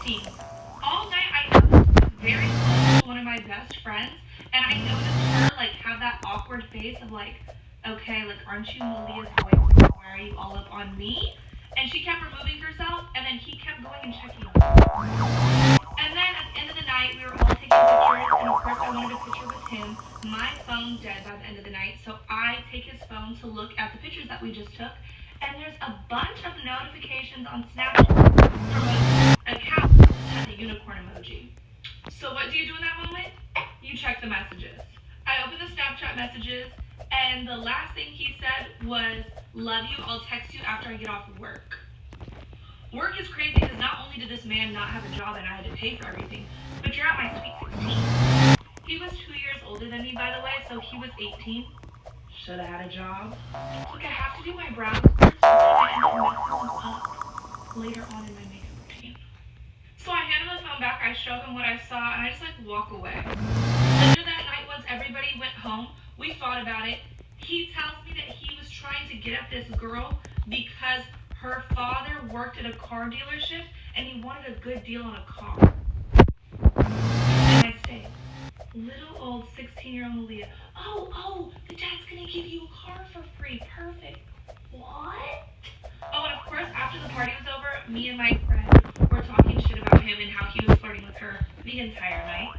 16. All night I noticed she was very close to one of my best friends, and I noticed her like have that awkward face of like, okay, like aren't you Malia's boyfriend? Why are you all up on me? And she kept removing herself, and then he kept going and checking on her. And then at the end of the night, we were all taking pictures, and of course I wanted a picture with him. My phone dead by the end of the night, so I take his phone to look at the pictures that we just took, and there's a bunch of notifications on Snapchat from an account that has a unicorn emoji. So what do you do in that moment? You check the messages. I opened the Snapchat messages, and the last thing he said was, "Love you, I'll text you after I get off of work." Work is crazy because not only did this man not have a job and I had to pay for everything, but you're at my sweet 16. He was 2 years older than me, by the way, so he was 18. Should have had a job. Look, I have to do my brows first, and I end up messing them up later on in my makeup routine. So I hand him the phone back, I show him what I saw, and I just like walk away. Later that night, once everybody went home, we fought about it. He tells me that he was trying to get at this girl because her father worked at a car dealership and he wanted a good deal on a car. And I stayed. Little old 16-year-old Malia. Oh, the dad's gonna give you a car for free. Perfect. What? Oh, and of course, after the party was over, me and my friend were talking shit about him and how he was flirting with her the entire night.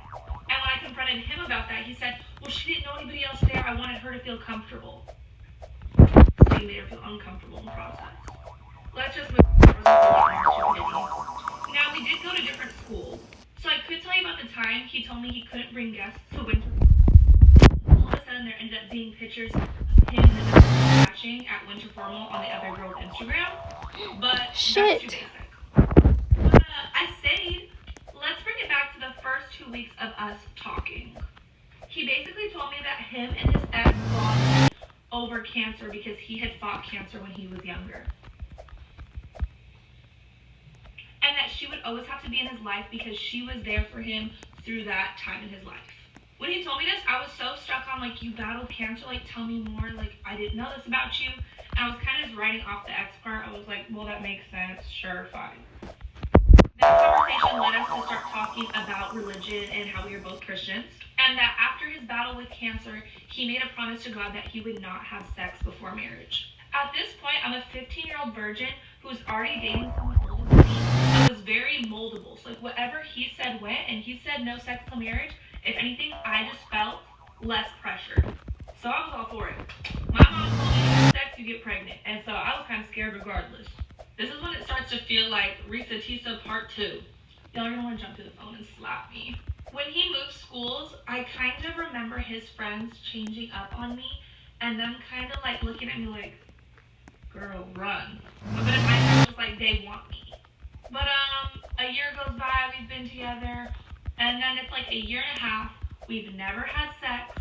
And when I confronted him about that, he said, well, she didn't know anybody else there. I wanted her to feel comfortable. So he made her feel uncomfortable in the process. Let's just move on. Now, we did go to different schools. So I could tell you about the time he told me he couldn't bring guests to winter. All of a sudden, there ended up being pictures of him and the matching at winter formal on the other girl's Instagram. But Shit. That's too basic. But I stayed. Let's bring it back to the first 2 weeks of us talking. He basically told me that him and his ex bonded over cancer because he had fought cancer when he was younger. And that she would always have to be in his life because she was there for him through that time in his life. When he told me this, I was so stuck on like, you battled cancer, like tell me more, like I didn't know this about you. And I was kind of just writing off the ex part. I was like, well, that makes sense, sure, fine. That conversation led us to start talking about religion and how we were both Christians. And that after his battle with cancer, he made a promise to God that he would not have sex before marriage. At this point, I'm a 15-year-old virgin who's already dating someone older than me. I was very moldable. So like whatever he said went, and he said no sex till marriage. If anything, I just felt less pressure. So I was all for it. My mom told me, you have sex, you get pregnant. And so I was kind of scared regardless. This is when it starts to feel like Risa Tisa Part 2. Y'all are going to want to jump through the phone and slap me. When he moved schools, I kind of remember his friends changing up on me and them kind of like looking at me like, girl, run. But in my head, I was like, they want me. But a year goes by, we've been together, and then it's like a year and a half, we've never had sex.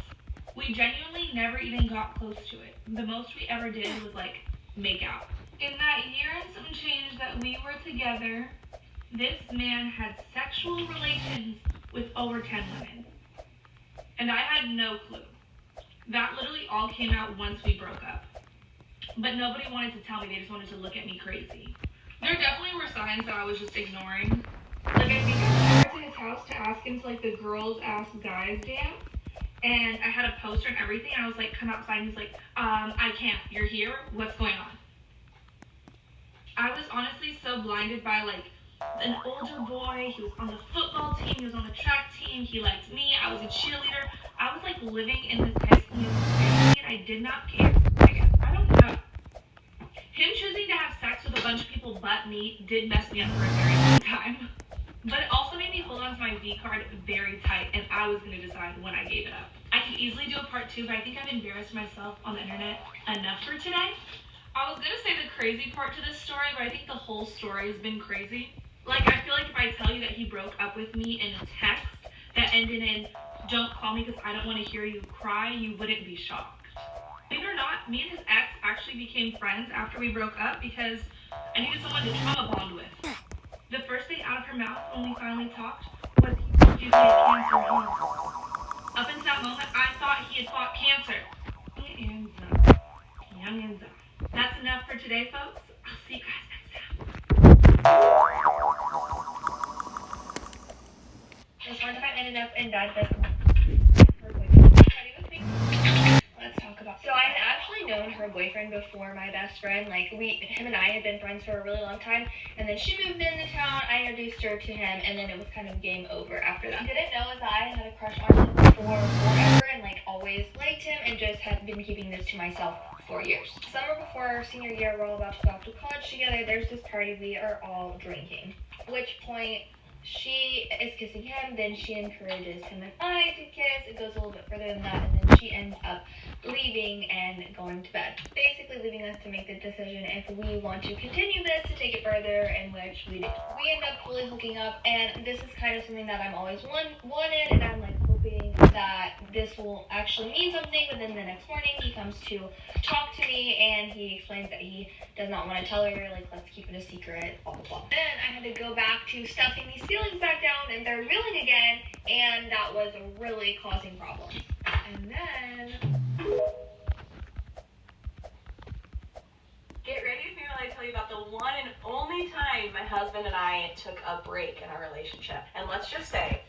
We genuinely never even got close to it. The most we ever did was like make out. In that year and some change that we were together, this man had sexual relations with over 10 women. And I had no clue. That literally all came out once we broke up. But nobody wanted to tell me, they just wanted to look at me crazy. There definitely were signs that I was just ignoring. Like I think I went over to his house to ask him to like the girls ask guys dance. And I had a poster and everything, and I was like, come outside, and he's like, I can't, you're here, what's going on? I was honestly so blinded by like an older boy. He was on the football team, he was on the track team, he liked me, I was a cheerleader. I was like living in this high school music and I did not care. I don't know. Him choosing to have sex with a bunch of people but me did mess me up for a very long time. But it also made me hold on to my V card very tight, and I was going to decide when I gave it up. I could easily do a part 2, but I think I've embarrassed myself on the internet enough for today. I was going to say the crazy part to this story, but I think the whole story has been crazy. Like, I feel like if I tell you that he broke up with me in a text that ended in, don't call me because I don't want to hear you cry, you wouldn't be shocked. Believe it or not, me and his ex actually became friends after we broke up because I needed someone to trauma bond with. The first thing out of her mouth when we finally talked was, he told you he had cancer. Up until that moment, I thought he had fought cancer. That's enough for today, folks. I'll see you guys next time. dad's like, let's talk about. So I had actually known her boyfriend before my best friend. Like him and I had been friends for a really long time. And then she moved into town. I introduced her to him, and then it was kind of game over after that. I didn't know is that I had a crush on him for forever, and like always liked him, and just had been keeping this to myself for years. Summer before our senior year, we're all about to go off to college together. There's this party, we are all drinking. At which point, she is kissing him, then she encourages him and I to kiss. It goes a little bit further than that, and then she ends up leaving and going to bed. Basically leaving us to make the decision if we want to continue this to take it further, in which we did. We end up fully hooking up, and this is kind of something that I'm always wanted, and I'm like hoping that this will actually mean something. But then the next morning he comes to talk to me, and he explains that he does not want to tell her, like, let's keep it a secret, blah blah blah. Then I had to go back to stuffing these feelings back down and they're revealing again, and that was really causing problems. And then get ready for me while I tell you about the one and only time my husband and I took a break in our relationship. And let's just say,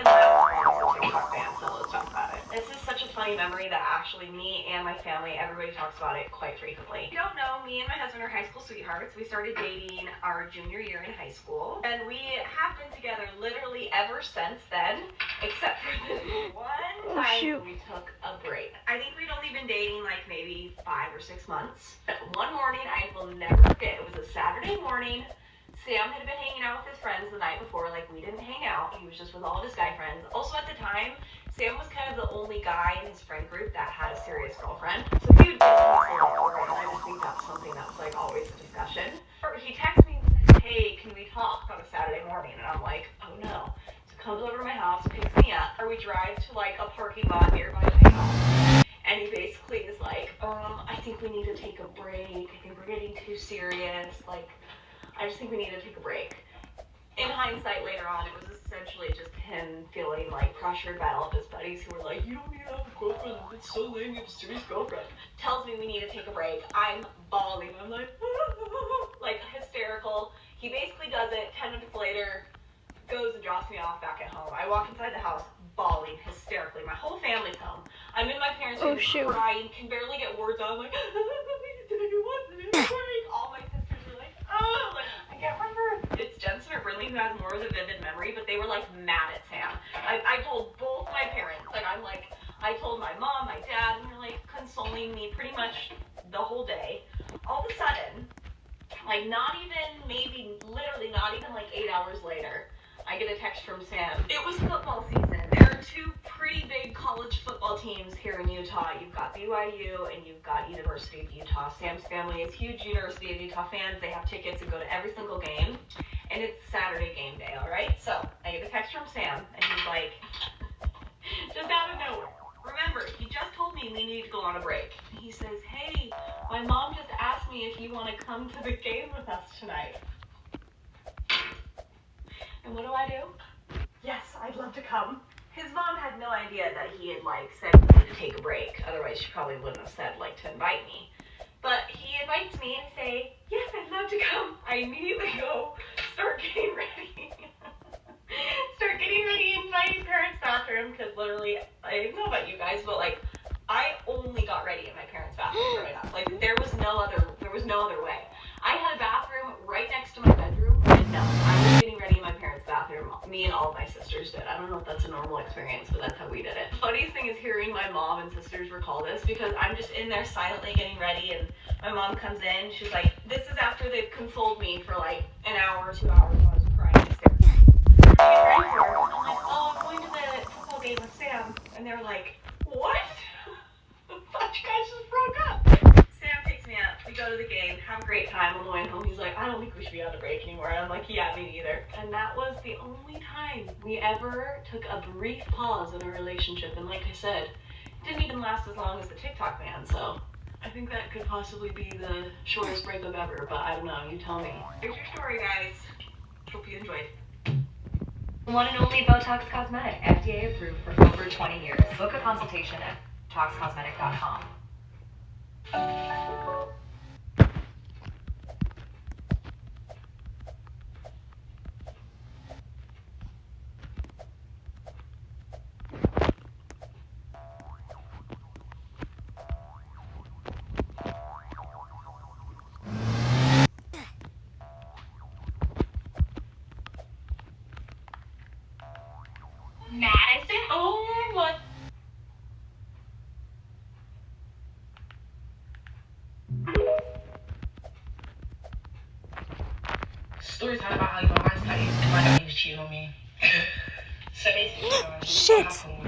so let's talk about it. This is such a funny memory that actually me and my family, everybody talks about it quite frequently. If you don't know, me and my husband are high school sweethearts. We started dating our junior year in high school, and we have been together literally ever since then, except for this one time we took a break. I think we'd only been dating like maybe 5 or 6 months. One morning, I will never forget, it was a Saturday morning. Sam had been hanging out with his friends the night before. Like, we didn't hang out. He was just with all of his guy friends. Also, at the time, Sam was kind of the only guy in his friend group that had a serious girlfriend. So he would get to me for it, and I just think that's something that was, like, always a discussion. He texted me and said, hey, can we talk on a Saturday morning? And I'm like, oh, no. So comes over to my house, picks me up, or we drive to, like, a parking lot nearby my house. And he basically is like, I think we need to take a break. I think we're getting too serious. Like, I just think we need to take a break. In hindsight, later on, it was essentially just him feeling like pressured by all of his buddies who were like, you don't need to have a girlfriend, it's so lame, you have a serious girlfriend. Tells me we need to take a break. I'm bawling. I'm like, like hysterical. He basically does it. 10 minutes later, goes and drops me off back at home. I walk inside the house, bawling hysterically. My whole family's home. I'm in my parents' room, crying, can barely get words out. I'm like, all my sisters were like, oh, like, I can't remember. It's Jensen or Brinley who has more of a vivid memory, but they were like mad at Sam. I told both my parents, like I'm like, I told my mom, my dad, and they're like consoling me pretty much the whole day. All of a sudden, like not even, maybe literally not even like 8 hours later, I get a text from Sam. It was football season. There are 2 pretty big college football teams here in Utah. You've got BYU and you've got University of Utah. Sam's family is huge University of Utah fans. They have tickets and go to every single game. And it's Saturday game day, all right? So I get a text from Sam, and he's like, just out of nowhere. Remember, he just told me we need to go on a break. And he says, hey, my mom just asked me if you want to come to the game with us tonight. And what do? Yes, I'd love to come. His mom had no idea that he had, like, said we need to take a break. Otherwise, she probably wouldn't have said, like, to invite me. But he invites me and say, yes, I'd love to come. I immediately go, start getting ready. Start getting ready in my parents' bathroom, because literally, I don't know about you guys, but, like, I only got ready in my parents' bathroom growing up. Like, there was no other way. I had a bathroom right next to my bedroom, and no, I was getting ready in my parents' bathroom. Me and all of my sisters did. I don't know if that's a normal experience, but that's how we did it. The funniest thing is hearing my mom and sisters recall this, because I'm just in there silently getting ready, and my mom comes in. She's like, this is after they've consoled me for like an hour or 2 hours while I was crying hysterically. I'm like, oh, I'm going to the football game with Sam. And they were like, what? I thought you guys just broke up. Sam takes me out. We go to the game, have a great time. On the way home, he's like, I don't think we should be on a break anymore. And I'm like, yeah, me neither. And that was the only time we ever took a brief pause in a relationship. And like I said, it didn't even last as long as the TikTok ban, so I think that could possibly be the shortest breakup ever, but I don't know, you tell me. Here's your story, guys. Hope you enjoyed. One and only Botox Cosmetic, FDA approved for over 20 years. Book a consultation at botoxcosmetic.com. story time about how, my ex, he was cheating on me. So basically, Shit. what happened